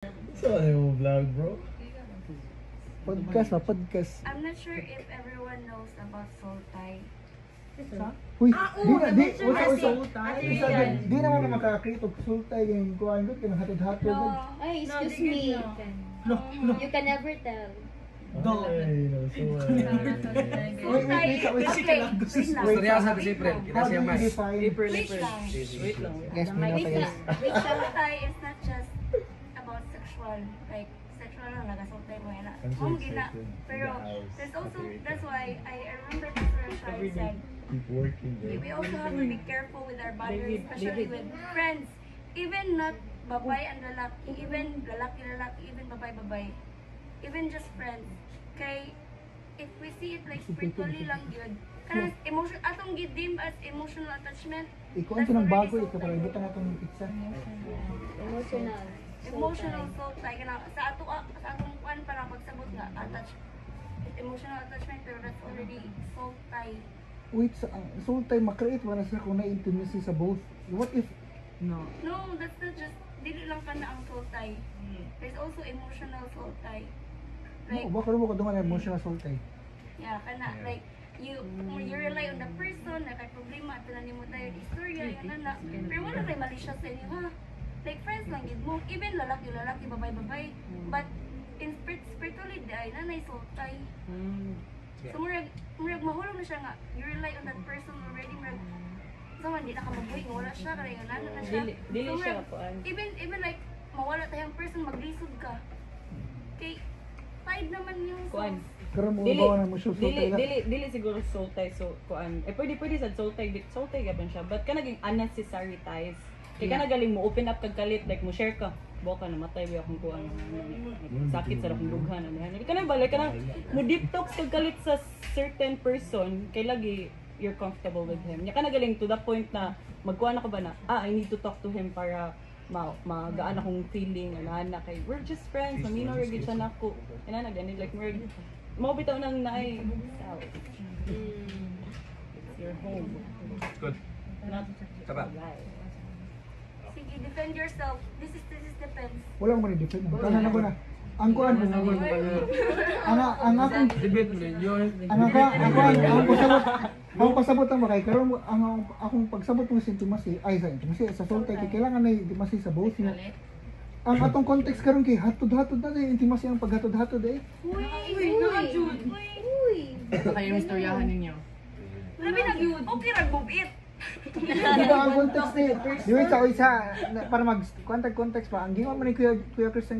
So, ano vlog, bro? Podcast. I'm not sure if everyone knows about Sultay. Uy, Sultay. di naman na makakreate og sultay yung kuhaan ko kinang hatod-hatod. Ay, excuse me. You can never tell. Ay, no, so, Wait, Seryosa si April. Kita siya mas. April. Wait lang. Guys, may nota guys. Sultay is not just about sexual, like sexual lang nagasultay mo yan. Pero there's also, that's why I remember Mr. Shai said, keep working, bro. we also have to be careful with our boundaries, especially with friends. Even not babay and lalaki, even lalaki, even babay, even just friends. Kay, if we see it like spiritually lang yun, kanang emotion, atong gidim as emotional attachment. Ikuan ko ng bago, ikapagibutan natin ng pizza. Emotional. Emotional soul, like sa atong kuan para pagsabot nga emotional attachment, pero that's already soul tie. Wait, sultay makreate wala siya kung na-intimacy sa both. What if No, that's not just dili lang ka na ang soul tie. There's also emotional soul tie. Like, baka mo ko dungan emotional sultay. yeah, kana like you rely on the person, na kay problema at tanan nimo tayo istorya yan na. Pero wala kay malicious sa inyo ha. Like friends lang gid mo, even lalaki, babay. But in spiritually di ay nanay sultay. So murag mahulog na siya nga. You rely on that person already, murag so man di na ka mabuhay, wala siya kaya nga na siya. Dili siya kuan. Even like mawala tayong person, maglisod ka. Kay tied naman yung Kuan. Karon mo ba na mo sultay na? Dili siguro sultay so kuan. Pwede sa sultay gaban siya. But kanaging unnecessary ties. Kaya ka nagaling mo open up kag kalit like mo share ka. Boka namatay ba akong kuan. Sakit sa akong dughan ano. Kanang balay kanang mo deep talks kag kalit sa certain person kay lagi you're comfortable with him. Nya ka nagaling to the point na magkuan na ka ba na I need to talk to him para magaan akong feeling ana kay we're just friends. Mamino ra gid siya nako. Ana ganit like we're mo bitaw nang naay south. It's your home. Good. Not Taba. sige, defend yourself. This is defense. Wala mo ni defend. Kana na ba na? Ang kuan ang akong ang pasabot ang makay karon ang akong pagsabot mo sa intimacy ay sa intimacy sa sultay kay kailangan na intimacy sa both niya. Ang atong context karon kay hatod-hatod na sa intimacy ang paghatod-hatod eh. Uy! kayo yung istoryahan ninyo. Labi na yun. Okay ra gubit. Di ba ang context ni? Di ba isa para mag context pa ang gingon man ni Kuya Christian